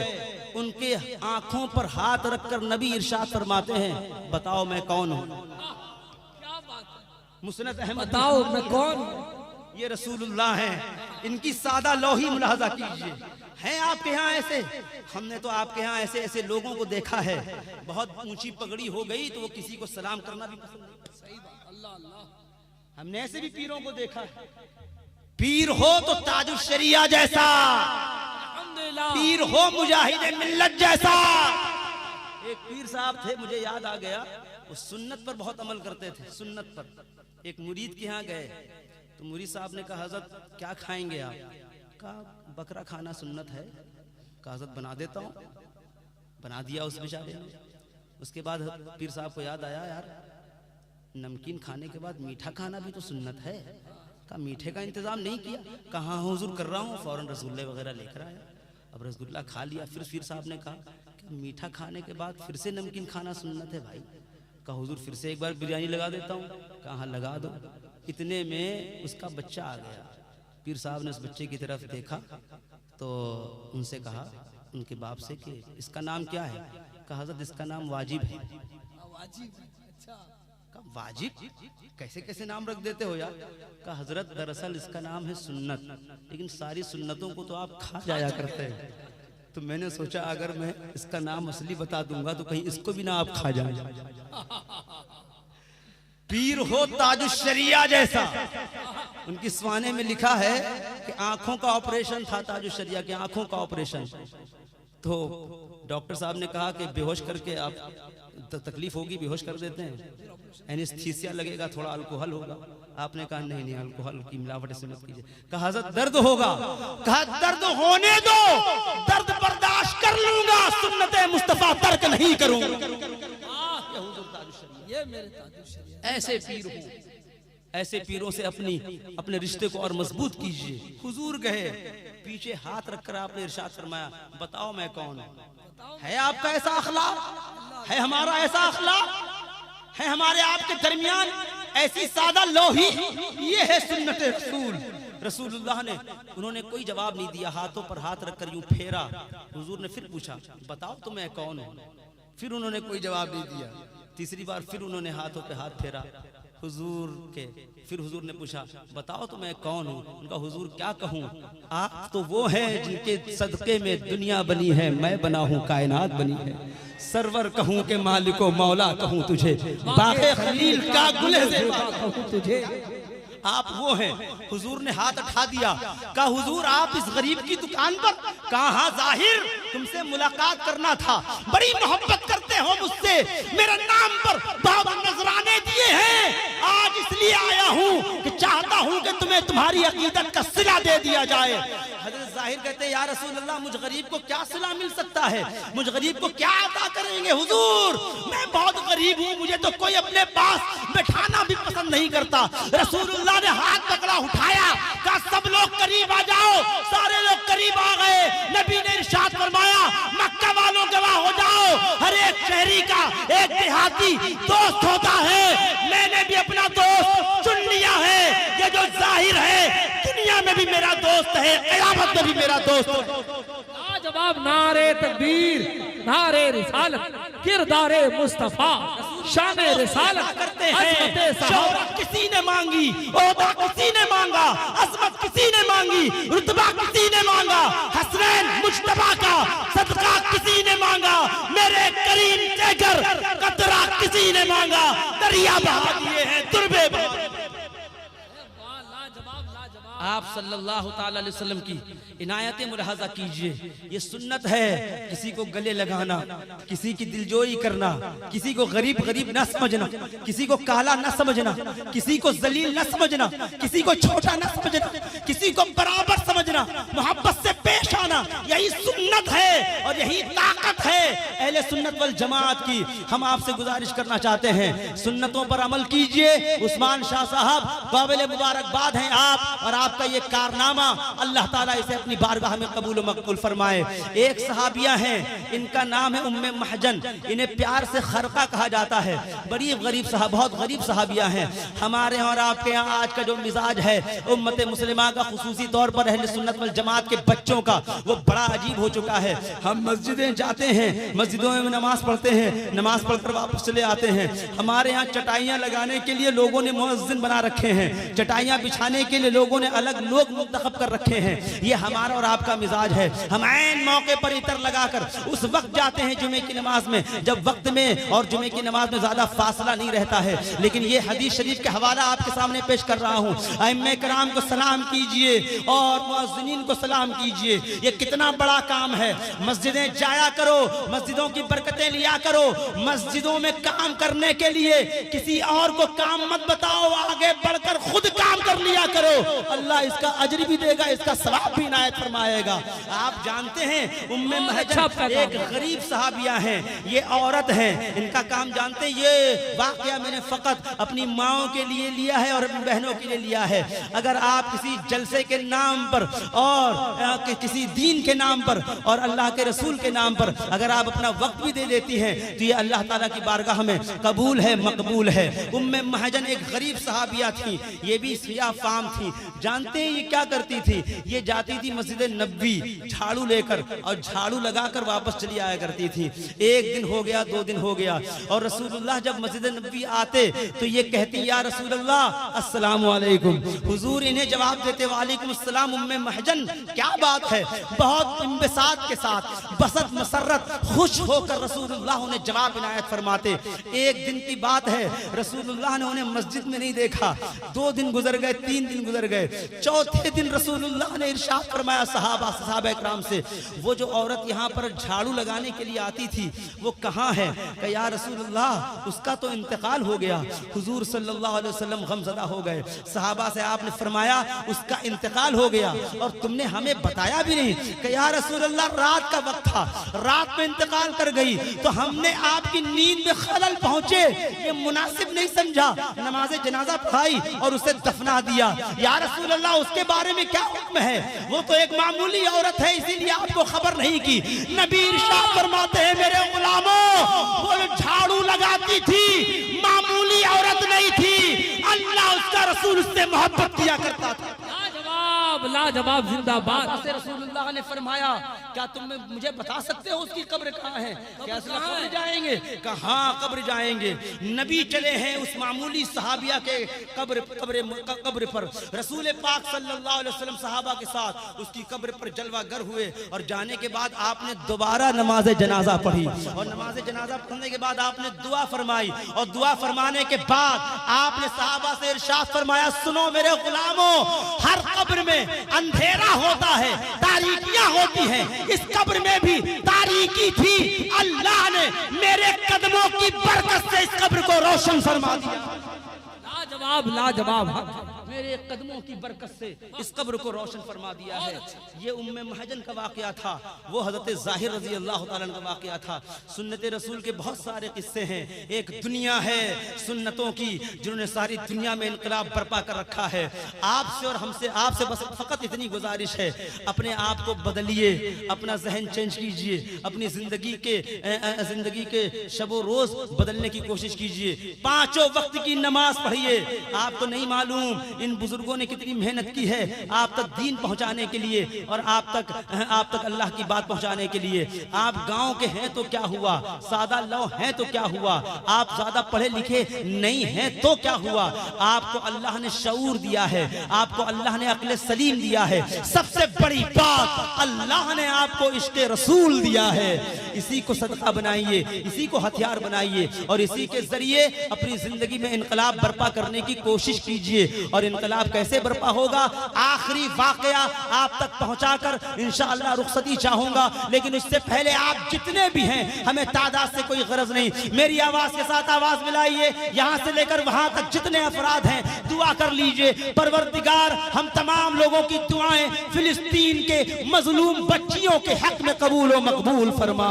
उनके आंखों पर हाथ रखकर नबी इरशाद फरमाते हैं, बताओ मैं कौन हूं? मुसनद अहमद, बताओ मैं कौन? ये रसूलुल्लाह हैं। इनकी सादा लौही मुलाहजा कीजिए। हैं आपके यहाँ ऐसे? हमने तो आपके यहाँ ऐसे ऐसे लोगों को देखा है, बहुत ऊंची पगड़ी हो गई तो वो किसी को सलाम करना भी पसंद नहीं। सही बात, अल्लाह अल्लाह। हमने ऐसे भी पीरों को देखा है। पीर हो तो ताजुल शरिया जैसा, पीर हो मुजाहिद मिल्लत जैसा। एक पीर साहब थे, मुझे याद आ गया, वो सुन्नत पर बहुत अमल करते थे। सुन्नत पर एक मुरीद के यहाँ गए तो मुरीद साहब ने कहा, हजरत क्या खाएंगे आप? कहा बकरा खाना सुन्नत है। कहा हजरत बना देता हूँ। बना दिया उस बेचारे ने। उसके बाद पीर साहब को याद आया, यार नमकीन खाने के बाद मीठा खाना भी तो सुन्नत है। कहा मीठे का इंतजाम नहीं किया? कहा हुजूर कर रहा हूँ। फौरन रसगुल्ले वगैरह लेकर आया। अब रसगुल्ला खा लिया। फिर पीर साहब ने कहा कि मीठा खाने के बाद फिर से नमकीन खाना सुन्नत है भाई। कहा हुजूर फिर से एक बार बिरयानी लगा देता हूँ। कहा लगा दो। इतने में उसका बच्चा आ गया। पीर साहब ने उस बच्चे की तरफ देखा तो उनसे कहा, उनके बाप से, कि इसका नाम क्या है? कहा हजरत इसका नाम वाजिब है। कहा वाजिब? कैसे कैसे नाम रख देते हो यार? कहा हजरत दरअसल इसका नाम है सुन्नत, लेकिन सारी सुन्नतों को तो आप खा जाया करते हैं, तो मैंने सोचा अगर मैं इसका नाम असली बता दूंगा तो कहीं इसको भी ना आप खा जाए। पीर हो ताजुल शरिया जैसा। उनकी स्वाने में लिखा है कि आंखों का ऑपरेशन था, ताजुल शरिया की आंखों का ऑपरेशन। तो डॉक्टर साहब ने कहा कि बेहोश करके आप तकलीफ होगी, बेहोश कर देते हैं, एनेस्थीसिया लगेगा, थोड़ा अल्कोहल होगा। आपने कहा नहीं नहीं, अल्कोहल की मिलावट से मत कीजिए। कहा हज़रत दर्द होगा। कहा दर्द होने दो, दर्द बर्दाश्त कर लूंगा, सुन्नत मुस्तफा तर्क नहीं करूंगा। ये मेरे ताजुल शरिया। ऐसे पीर हो, ऐसे पीरों से अपने रिश्ते को और मजबूत कीजिए। हुजूर गए, पीछे हाथ रखकर आपने इरशाद फरमाया, बताओ मैं कौन हूं? है आपका ऐसा अखलाक? है हमारा ऐसा अखलाक? है हमारे आपके दरमियान ऐसी सादा लोही? ये है सुन्नत रसूल। रसूलुल्लाह ने, उन्होंने कोई जवाब नहीं दिया, हाथों पर हाथ रखकर यूं फेरा। हुजूर ने फिर पूछा, बताओ तो मैं कौन हूं? फिर उन्होंने कोई जवाब नहीं दिया। तीसरी बार फिर उन्होंने हाथों पे हाथ फेरा हुजूर के। फिर हुजूर ने पूछा, बताओ तो मैं कौन हूँ? उनका हुजूर क्या कहूँ, आप तो वो हैं जिनके सदके में दुनिया बनी है, मैं बना हूँ कायनात बनी है। सरवर कहूँ के मालिको मौला कहूँ तुझे, बाक़े खलील का गुले कहूँ तुझे। आप वो हैं। हुजूर ने हाथ उठा दिया, कहा हुजूर आप इस गरीब की दुकान पर? कहा हाँ जाहिर, तुमसे मुलाकात करना था, बड़ी मोहब्बत करते हो मुझसे, मेरे नाम पर बाबा नजराने दिए हैं, आज इसलिए आया हूँ कि चाहता हूँ कि तुम्हें तुम्हारी अकीदत का सिला दे दिया जाए। हजरत जाहिर कहते हैं, या रसूल अल्लाह मुझ गरीब को क्या सिला मिल सकता है? मुझ गरीब को क्या अता करेंगे हुजूर? मैं बहुत गरीब हूँ, मुझे तो कोई अपने पास बैठाना भी पसंद नहीं करता। रसूलुल्लाह ने हाथ पकड़ा, उठाया, कहा सब लोग करीब आ जाओ। सारे लोग करीब आ गए। नबी ने इरशाद फरमाया, मक्का वालों गवाह हो जाओ, हर एक शहरी का एक देहाती दोस्त होता है। मैंने भी अपना दोस्त चुन लिया है। ये जो जाहिर है दुनिया में भी मेरा दोस्त है, क़यामत में भी मेरा दोस्त है। जवाब नारे तकबीर, नारे रिसालत, किरदारे मुस्तफा, शाने रिसालत करते हैं। शोहरत किसी ने मांगी, ओहदा किसी ने मांगा, अजमत किसी ने मांगी, रुतबा किसी ने मांगा, हसनैन मुज्तबा का सदका किसी ने मांगा, मेरे करीम के घर कतरा किसी ने मांगा, दरिया बहा दिए हैं, तुरबे बहा। आप सल्लल्लाहु ताला अलैहि वसल्लम की इनायतें मुलाहाजा कीजिए। ये सुन्नत है, किसी को गले लगाना, किसी की दिलजोई करना, किसी को गरीब गरीब ना समझना, किसी को काला ना समझना, किसी को जलील ना समझना, किसी को छोटा ना समझना, किसी को बराबर समझना, मोहब्बत से पेश आना, यही सुन्नत है और यही ताकत है अहले सुन्नत वल जमात की। हम आपसे गुजारिश करना चाहते हैं, सुन्नतों पर अमल कीजिए। उस्मान शाह साहब काबिल मुबारकबाद हैं आप, और आपका ये कारनामा अल्लाह ताला इसे अपनी बारगाह में कबूल व मकबूल फरमाए। एक सहाबिया हैं, इनका नाम है उम्मे महजन, इन्हें प्यार से खरका कहा जाता है। बड़ी गरीब साहब, बहुत गरीब सहाबिया हैं। हमारे और आपके यहाँ आज का जो मिजाज है उम्मत मुस्लिमा का, खुसूसी तौर पर अहले सुन्नत वल जमात के बच्चों का, वो बड़ा अजीब हो चुका है। हम मस्जिदें जाते हैं, मस्जिदों में नमाज पढ़ते हैं, नमाज पढ़कर वापस चले आते हैं। हमारे यहाँ चटाइयाँ लगाने के लिए लोगों ने मुअज्जिन बना रखे हैं, चटाइयाँ बिछाने के लिए लोगों ने अलग लोग मुंतखब कर रखे हैं। ये हमारा और आपका मिजाज है। हम ऐन मौके पर इतर लगाकर उस वक्त जाते हैं जुमे की नमाज में जब वक्त में और जुमे की नमाज में ज्यादा फासला नहीं रहता है। लेकिन ये हदीस शरीफ के हवाला आपके सामने पेश कर रहा हूँ। अइम्मे कराम को सलाम कीजिए और मुअज्जिनीन को सलाम कीजिए। ये कितना बड़ा काम है। मस्जिदें जाया करो, मस्जिदों की बरकतें लिया करो। मस्जिदों में काम करने के लिए किसी और को काम मत बताओ, आगे बढ़कर खुद काम कर लिया करो। अल्लाह इसका अजर भी देगा, इसका सवाब भी इनायत फरमाएगा। आप जानते हैं उम्मे महजन एक गरीब सहाबिया हैं, ये औरत है, इनका काम जानते हैं। ये वाकया मैंने फकत अपनी माओं के लिए लिया है और अपनी बहनों के लिए लिया है। अगर आप किसी जलसे के नाम पर और किसी दीन के नाम पर और अल्लाह के रसूल के नाम पर अगर आप अपना वक्त भी दे देती हैं तो ये अल्लाह ताला की बारगाह में कबूल है, मकबूल है। उम्मे महजन एक गरीब सहाबिया थी, ये भी सिया फाम थी। जानते हैं ये क्या करती थी? ये जाती थी मस्जिद नबवी झाड़ू लेकर और झाड़ू लगाकर वापस चली आया करती थी। एक दिन हो गया, 2 दिन हो गया, और रसूलुल्लाह जब मस्जिद नबवी आते तो ये कहती, या रसूलल्लाह अस्सलामु अलैकुम। हुजूर इन्हें जवाब देते, वालेकुम अस्सलाम। उम्मे महजन क्या बात है, बहुत इंबिसात के साथ बसत मसरत खुश होकर रसूलुल्लाह उन्हें जवाब इनायत फरमाते। एक दिन की बात है, रसूलुल्लाह ने उन्हें मस्जिद में नहीं देखा। 2 दिन गुजर गए, 3 दिन गुजर गए, चौथे दिन रसूलुल्लाह ने इरशाद फरमाया सहाबा इकराम से, वो जो औरत यहाँ पर झाड़ू लगाने के लिए आती थी वो कहाँ है? कहा, या रसूलुल्लाह उसका तो इंतकाल हो गया। हुजूर सल्लल्लाहु अलैहि वसल्लम गमज़दा हो गए। सहाबा से आपने फरमाया उसका इंतकाल हो गया और तुमने हमें बताया भी नहीं। कहा, या रसूलुल्लाह रात का वक्त था, रात में इंतकाल कर गई तो हमने आपकी नींद में खलल पहुंचे, ये मुनासिब नहीं समझा, नमाज जनाजा पढ़ाई और उसे दफना दिया। या रसूलल्लाह उसके बारे में क्या हुक्म है? वो तो एक मामूली औरत है, इसीलिए आपको खबर नहीं की। नबी इरशाद फरमाते हैं, मेरे गुलामों, वो झाड़ू लगाती थी, मामूली औरत नहीं थी। अल्लाह उसका रसूल उससे मोहब्बत किया करता था। लाजवाब, जिंदाबाद। रसूलुल्लाह ने फरमाया, क्या तुम मुझे बता सकते हो उसकी कब्र कहाँ है? क्या कब्र जाएंगे? कहाँ कब्र जाएंगे? नबी चले हैं उस मामूली सहाबिया के कब्र पर। रसूल पाक सल्लल्लाहु अलैहि वसल्लम सहाबा के साथ उसकी कब्र पर जलवागर हुए और जाने के बाद आपने दोबारा नमाज जनाजा पढ़ी और नमाज जनाजा पढ़ने के बाद आपने दुआ फरमाई और दुआ फरमाने के बाद आपने सहाबा से इरशाद फरमाया, सुनो मेरे गुलामों, हर कब्र में अंधेरा होता है, तारीकियां होती हैं, इस कब्र में भी तारीकी थी। अल्लाह ने मेरे कदमों की बरकत से इस कब्र को रोशन फरमा दिया। लाजवाब, लाजवाब। मेरे कदमों की बरकत से इस कब्र को रोशन फरमा दिया है। ये उम्मे महजन का वाकया था, वो हजरत ज़ाहिर रज़ी अल्लाह ताला अन्हु का वाकया था। सुन्नत रसूल के बहुत सारे किस्से हैं। एक दुनिया है सुन्नतों की जिन्होंने सारी दुनिया में इनकलाब बर्पा कर रखा है। आपसे और हमसे, आपसे बस फकत इतनी गुजारिश है, अपने आप को बदलिए, अपना जहन चेंज कीजिए, अपनी जिंदगी के शबो रोज बदलने की कोशिश कीजिए। 5 वक्त की नमाज पढ़िए। आपको नहीं मालूम इन बुजुर्गों ने कितनी मेहनत की है आप तक दीन पहुंचाने के लिए और आप तक अल्लाह की बात पहुंचाने के लिए। आप गांव के हैं तो क्या हुआ, सादा लौ हैं तो क्या हुआ, आप ज्यादा पढ़े लिखे नहीं हैं तो क्या हुआ, आपको अल्लाह ने शऊर दिया है, आपको अल्लाह ने अक्ल सलीम दिया है। सबसे बड़ी बात, अल्लाह ने आपको इश्क़ रसूल दिया है। इसी को सदका बनाइए, इसी को हथियार बनाइए और इसी के जरिए अपनी जिंदगी में इनकलाब बर्पा करने की कोशिश कीजिए और इनकलाब कैसे बर्पा होगा, आखिरी वाकया आप तक पहुंचाकर इंशाअल्लाह रुखसती चाहूंगा। लेकिन उससे पहले आप जितने भी हैं, हमें तादाद से कोई गरज नहीं, मेरी आवाज के साथ आवाज मिलाइए, यहां से लेकर वहां तक जितने अफराद हैं दुआ कर लीजिए। परवरदिगार हम तमाम लोगों की दुआएं फिलिस्तीन के मजलूम बच्चियों के हक में कबूल व मकबूल फरमा।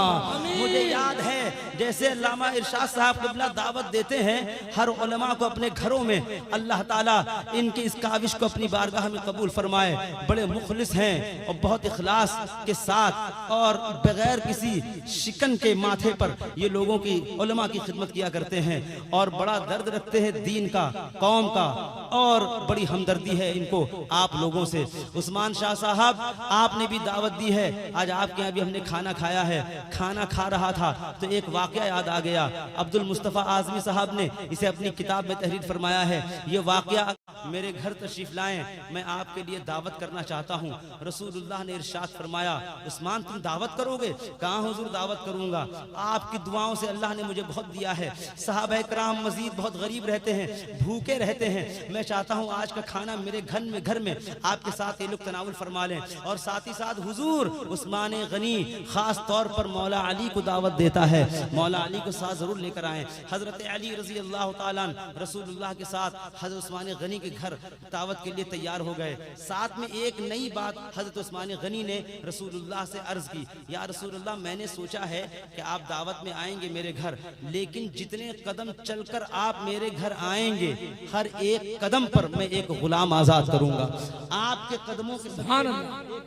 मुझे याद है जैसे अल्लामा इरशाद साहब क़िबला दावत देते हैं हर उलमा को अपने घरों में, अल्लाह ताला इनकी इस काविश को अपनी बारगाह में कबूल फरमाए। बड़े मुखलिस हैं और बहुत इखलास के साथ और बगैर किसी शिकन के माथे पर ये लोगों की उलमा की खिदमत किया करते हैं और बड़ा दर्द रखते हैं दीन का, कौम का, और बड़ी हमदर्दी है इनको आप लोगों से। उस्मान शाह साहब आपने भी दावत दी है, आज आपके यहाँ भी हमने खाना खाया है। खाना खा रहा था तो एक वाकया याद आ गया। अब्दुल मुस्तफ़ा आज़मी साहब ने इसे अपनी किताब में तहरीर फरमाया है। ये वाकया मेरे घर तशरीफ लाएं, मैं आपके लिए दावत करना चाहता हूँ। रसूलुल्लाह ने इरशाद फरमाया, उस्मान तुम दावत करोगे? कहा हुजूर दावत करूंगा, आपकी दुआओं से अल्लाह ने मुझे बहुत दिया है। सहाबा कराम मजीद बहुत गरीब रहते हैं, भूखे रहते हैं। मैं चाहता हूँ आज का खाना मेरे घर में आपके साथ ये लोग तनावुल फरमा लें। और साथ ही साथ हुजूर उस्मान गनी खास तौर पर मौला अली को दावत देता है, मौला अली को साथ जरूर लेकर आए। हजरत अली रजी अल्लाह ताला रसूलुल्लाह के साथ हजरत उस्मान गनी के घर दावत के लिए तैयार हो गए। साथ में एक नई बात हजरत उस्मान गनी ने रसूलुल्लाह से अर्ज की, या रसूलुल्लाह मैंने सोचा है कि आप दावत में आएंगे मेरे घर, लेकिन जितने कदम चलकर आप मेरे घर आएंगे हर एक कदम पर मैं एक गुलाम आजाद करूंगा। आपके कदमों के एक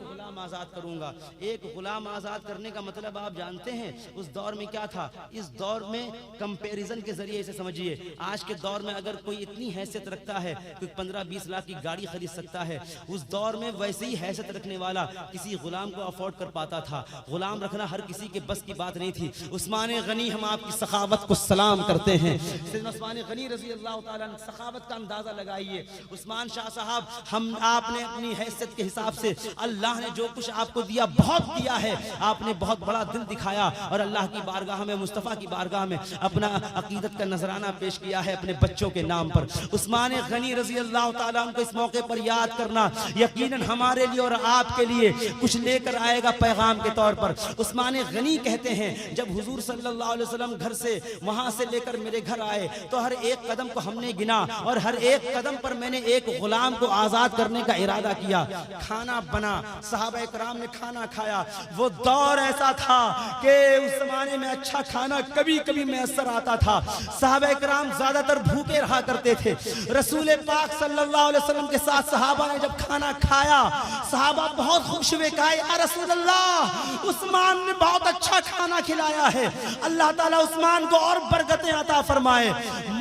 गुलाम आजाद करूंगा। एक गुलाम आजाद करने का मतलब आप जानते हैं उस दौर में क्या था। इस दौर में कंपैरिजन के जरिए इसे समझिए, आज के दौर में अगर कोई इतनी हैसियत रखता है कि 15-20 लाख की गाड़ी खरीद सकता है, उस दौर में वैसे ही हैसियत रखने वाला किसी गुलाम को अफोर्ड कर पाता था। गुलाम रखना हर किसी के बस की बात नहीं थी। उस्मान गनी हम आपकी सखावत को सलाम करते हैं। उस्मान गनी रजी अल्लाह ताला सखावत का अंदाजा लगाइए। उस्मान शाह साहब, हम आपने अपनी हैसियत के हिसाब से अल्लाह ने जो कुछ आपको दिया बहुत दिया है, आपने बहुत बड़ा दिल दिखाया और अल्लाह की बारगाह में, मुस्तफ़ा की बारगाह में अपना अकीदत का नजराना पेश किया है अपने बच्चों के नाम पर। उस्मान गनी रजी अल्लाह ताला उनको इस मौके पर याद करना यकीनन हमारे लिए और आपके लिए कुछ लेकर आएगा पैगाम के तौर पर। उस्मान गनी कहते हैं जब हुजूर सल्लल्लाहु अलैहि वसल्लम घर से वहां से लेकर मेरे घर आए तो हर एक कदम को हमने गिना और हर एक कदम पर मैंने एक गुलाम को आजाद करने का इरादा किया। खाना बना, सहाबा कराम ने खाना खाया। वो दौर ऐसा था कि उस जमाने में अच्छा खाना कभी कभी मैसर आता था। सहाबा कराम ज्यादातर भूखे रहा करते थे। रसूल पाक सल्लल्लाहु अलैहि वसल्लम के साथ सहाबा ने जब खाना खाया, सहाबा बहुत खुश हुए, कहा या रसूल अल्लाह उस्मान ने बहुत अच्छा खाना खिलाया है, अल्लाह ताला उस्मान को और बरकतें अता फरमाए।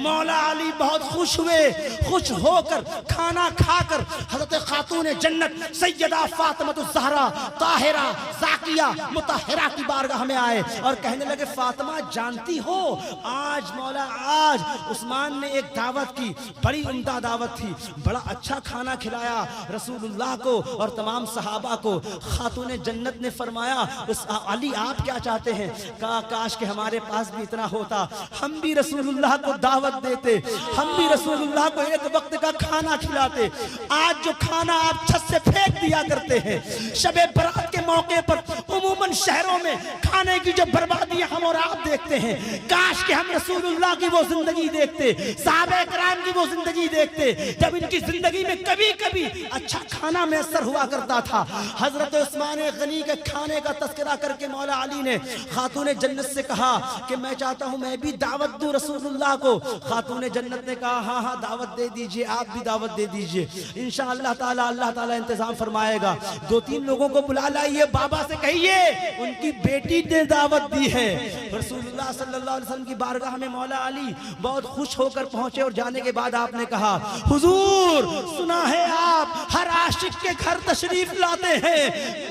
मौला अली बहुत खुश हुए, खुश होकर खाना खाकर हजरत खातून जन्नत सैयदा फातिमा ज़हरा ताहिरा ज़ाकिया मुतहरा की बारगाह में आए और कहने लगे, फातिमा जानती हो आज मौला आज उस्मान ने एक दावत की, बड़ी उम्दा दावत थी, बड़ा अच्छा खाना खिलाया रसूलुल्लाह को और तमाम सहाबा को। खातून जन्नत ने फरमाया, उस अली आप क्या चाहते हैं? कहा काश के हमारे पास भी इतना होता, हम भी रसूलुल्लाह को दावत देते, हम भी रसूलुल्लाह को एक वक्त का खाना खिलाते। आज जो खाना आप छत से फेंक दिया करते हैं शबे बरात के मौके पर, उमूमन शहरों में खाने की जो बर्बादी हम और आप देखते हैं, काश के हम रसूलुल्लाह की वो जिंदगी देखते, सहाबा कराम की वो जिंदगी देखते जब इनकी जिंदगी में कभी कभी अच्छा खाना मैसर हुआ करता था। हजरत उस्मान गनी के खाने का तस्करा करके मौला अली ने खातून जन्नत से कहा कि मैं चाहता हूं मैं भी दावत दूं रसूलुल्लाह को। खातून जन्नत ने कहा हाँ हाँ दावत दे दीजिए, आप भी दावत दे दीजिए, इंशाअल्लाह ताला अल्लाह ताला इंतजाम फरमाएगा। 2-3 लोगों को बुला लाइए, बाबा से कहिए उनकी बेटी ने दावत दी है। रसूलुल्लाह सल्लल्लाहु अलैहि वसल्लम की बारगाह में मौला अली बहुत खुश होकर पहुंचे और जाने के बाद आपने कहा, हुजूर सुना है आप हर आशिक के घर तशरीफ लाते हैं,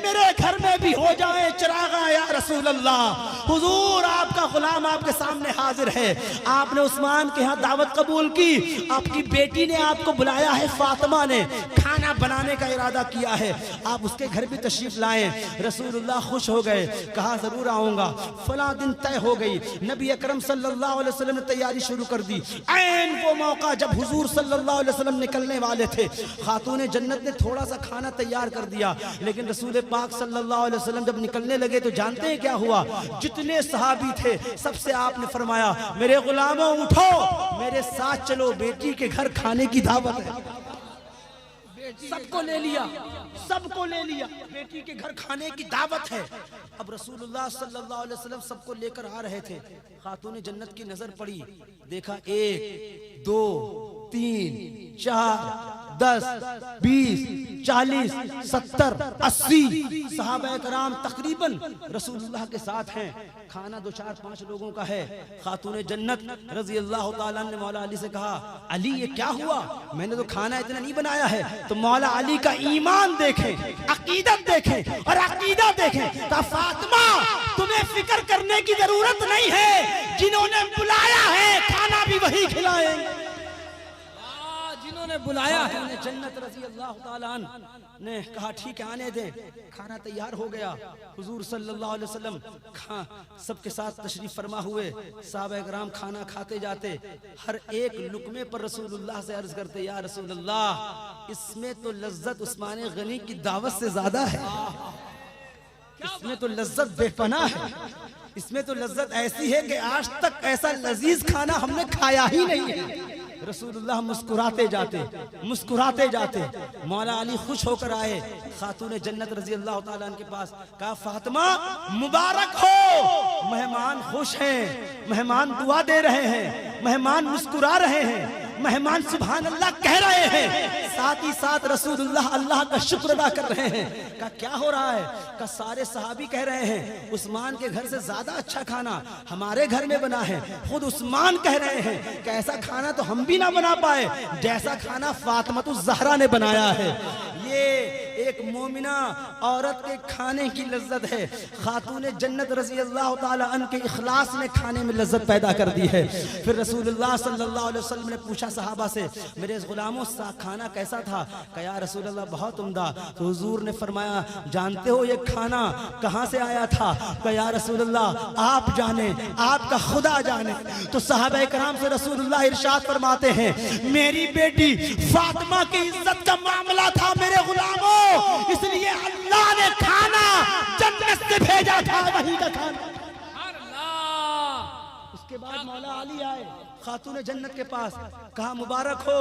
मेरे घर में भी हो जाए चिरागा या रसूल अल्लाह। हुजूर आपका गुलाम आपके सामने हाजिर है। आपने उस्मान के यहाँ दावत कबूल की, आपकी बेटी ने आपको बुलाया है, फातिमा ने खाना खाना बनाने का इरादा किया है, आप उसके घर भी तशरीफ लाएं। रसूलुल्लाह खुश हो गए, कहा जरूर आऊंगा। फला दिन तय हो गई, नबी अकरम सल्लल्लाहु अलैहि वसल्लम ने तैयारी शुरू कर दी। ऐन वो मौका जब हुजूर सल्लल्लाहु अलैहि वसल्लम निकलने वाले थे, खातूने जन्नत ने थोड़ा सा खाना तैयार कर दिया, लेकिन रसूल पाक सल्लल्लाहु अलैहि वसल्लम जब निकलने लगे तो जानते हैं क्या हुआ? जितने सहाबी थे सबसे आपने फरमाया, मेरे गुलामों उठो, मेरे साथ चलो, बेटी के घर खाने की दावत है। सबको ले लिया, सबको ले लिया, बेटी के घर खाने की दावत है। अब रसूलुल्लाह सल्लल्लाहु अलैहि वसल्लम सबको लेकर आ रहे थे, खातूने जन्नत की नजर पड़ी, देखा 1 2 3 4 10 20 40 70 80 सहाबा कराम तकरीबन रसूलुल्लाह के साथ हैं। खाना 2 4 5 लोगों का है। खातूने जन्नत रजी अल्लाह ताला ने मौला अली से कहा, अली ये क्या हुआ? मैंने तो खाना इतना नहीं बनाया है। तो मौला अली का ईमान देखें, अकीदत देखें और अकीदा देखें। कहा, फातिमा तुम्हें फिक्र करने की जरूरत नहीं है, जिन्होंने बुलाया है खाना भी वही खिलाएंगे, जिन्होंने बुलाया है। जन्नत रजी अल्लाह ताला ने कहा, ठीक है आने दें। खाना तैयार हो गया, हुजूर सल्लल्लाहु अलैहि वसल्लम सबके साथ तशरीफ फरमा हुए। साहबा कराम खाना खाते जाते, हर एक लुकमे पर रसूलुल्लाह से अर्ज करते, या रसूलुल्लाह इसमें तो लज्जत उस्मान गनी की दावत से ज्यादा है, इसमें तो लज्जत बेपनाह है, इसमें तो लज्जत ऐसी है कि आज तक ऐसा लजीज खाना हमने खाया ही नहीं है। रसूलुल्लाह मुस्कुराते जाते, मुस्कुराते जाते। मौला अली खुश होकर आए, खातूने जन्नत रजी अल्लाह ताला के पास, कहा, फातिमा मुबारक हो, मेहमान खुश हैं, मेहमान दुआ दे रहे हैं, मेहमान मुस्कुरा रहे हैं, मेहमान सुभान अल्लाह कह रहे हैं, साथ ही साथ रसूलुल्लाह अल्लाह का शुक्र अदा कर रहे हैं। कहा, क्या हो रहा है? कहा, सारे सहाबी कह रहे हैं उस्मान के घर से ज्यादा अच्छा खाना हमारे घर में बना है। खुद उस्मान कह रहे हैं कि ऐसा खाना तो हम भी ना बना पाए जैसा खाना फातिमा ज़हरा ने बनाया है। ये एक मोमिना औरत के खाने की लज्जत है। खातूने जन्नत रज़ी अल्लाह ताला अन्हा के इखलास ने खाने में लज्जत पैदा कर दी है। फिर रसूलुल्लाह सल्लल्लाहु अलैहि वसल्लम ने पूछा सहाबा से, मेरे गुलामों सा खाना कैसा था? कहा, या रसूलल्लाह बहुत उम्दा। तो हुजूर ने फरमाया, जानते हो ये खाना कहाँ से आया था? कहा, या रसूलल्लाह आप जाने, आपका खुदा जाने। तो सहाबा कराम से रसूलुल्लाह इरशाद फरमाते हैं, मेरी बेटी फातिमा की इज्जत का मामला था मेरे गुलामों, इसलिए अल्लाह ने खाना जन्नत से भेजा था, वही का खाना। उसके बाद मौला अली आए खातून जन्नत के पास, कहा, मुबारक हो।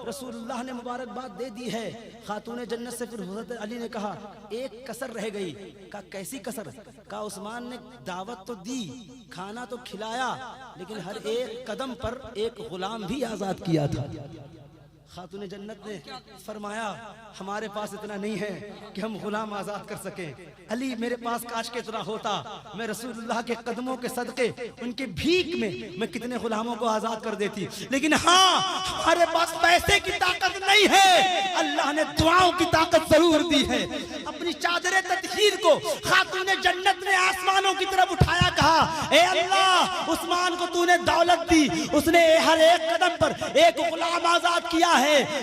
रसूलुल्लाह ने मुबारकबाद दे दी है खातून जन्नत से। फिर हज़रत अली ने कहा, एक कसर रह गई। कहा, कैसी कसर? कहा, उस्मान ने दावत तो दी, खाना तो खिलाया, लेकिन हर एक कदम पर एक गुलाम भी आजाद किया था। खातून जन्नत ने फरमाया, हमारे पास इतना नहीं है कि हम गुलाम आजाद कर सकें। अली मेरे पास काश के इतना होता, मैं रसूलुल्लाह के कदमों के सदके, उनके भीख में मैं कितने गुलामों को आजाद कर देती। लेकिन हाँ, हमारे पास पैसे की ताकत नहीं है, अल्लाह ने दुआओं की ताकत जरूर दी है। अपनी चादर तदहीर को खातून जन्नत ने आसमानों की तरफ उठाया, कहा, ए अल्लाह उस्मान को तूने दौलत दी, उसने हर एक कदम पर एक गुलाम आजाद किया है,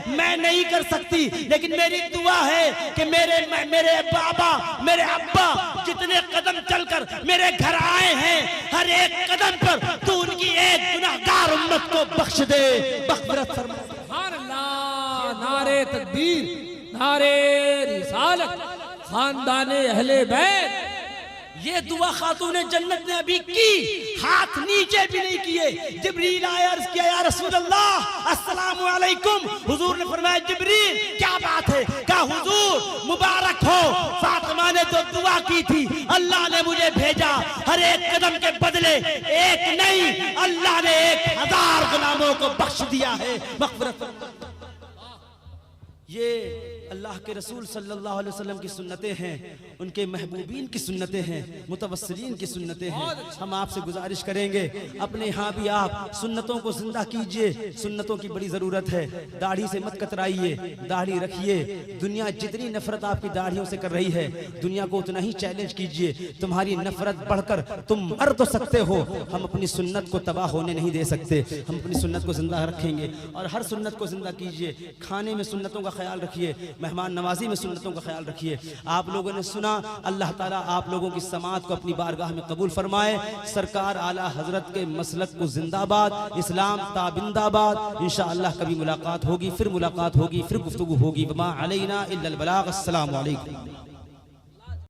मैं नहीं कर सकती, लेकिन मेरी दुआ है कि मेरे बाबा, मेरे अब्बा जितने कदम चलकर मेरे घर आए हैं, हर एक कदम पर तू उनकी एक गुनाहगार उम्मत को बख्श दे, मग़फ़िरत फरमा। सुभान अल्लाह, नारे तकबीर, नारे रिसालत, खानदाने अहले बैत। ये दुआ खातून जन्नत ने अभी की, हाथ नीचे भी नहीं किए। जिब्रील आए, अर्ज किया, या रसूलल्लाह अस्सलामु अलैकुम। हुजूर ने फरमाया, जिब्रील क्या बात है? कहा, हुजूर मुबारक हो, फातिमा ने तो दुआ की थी, अल्लाह ने मुझे भेजा, हर एक कदम के बदले एक नहीं, अल्लाह ने 1000 गुलामों को बख्श दिया है, मग़फ़िरत। ये अल्लाह के रसूल सल्लल्लाहु अलैहि वसल्लम की सुन्नतें हैं, उनके महबूबीन की सुन्नतें हैं, मुतवस्सिलीन की सुन्नतें हैं। हम आपसे गुजारिश करेंगे, अपने यहाँ भी आप सुन्नतों को जिंदा कीजिए। सुन्नतों की बड़ी ज़रूरत है। दाढ़ी से मत कतराइए, दाढ़ी रखिए। दुनिया जितनी नफरत आपकी दाढ़ियों से कर रही है, दुनिया को उतना ही चैलेंज कीजिए। तुम्हारी नफरत बढ़कर तुम मर तो सकते हो, हम अपनी सुन्नत को तबाह होने नहीं दे सकते। हम अपनी सुन्नत को जिंदा रखेंगे और हर सुन्नत को जिंदा कीजिए। खाने में सुन्नतों का ख्याल रखिए। मेहमान नवाजी में सुन्नतों का ख्याल रखिए। आप लोगों ने सुना, अल्लाह ताला आप लोगों की समात को अपनी बारगाह में कबूल फरमाए। सरकार आला हजरत के मसलक को जिंदाबाद, इस्लाम ताबिंदाबाद। इंशाअल्लाह कभी मुलाकात होगी, फिर मुलाकात होगी, फिर गुफ्तगू होगी। वमा अलैना इल्लल बलाग। अस्सलामु अलैकुम।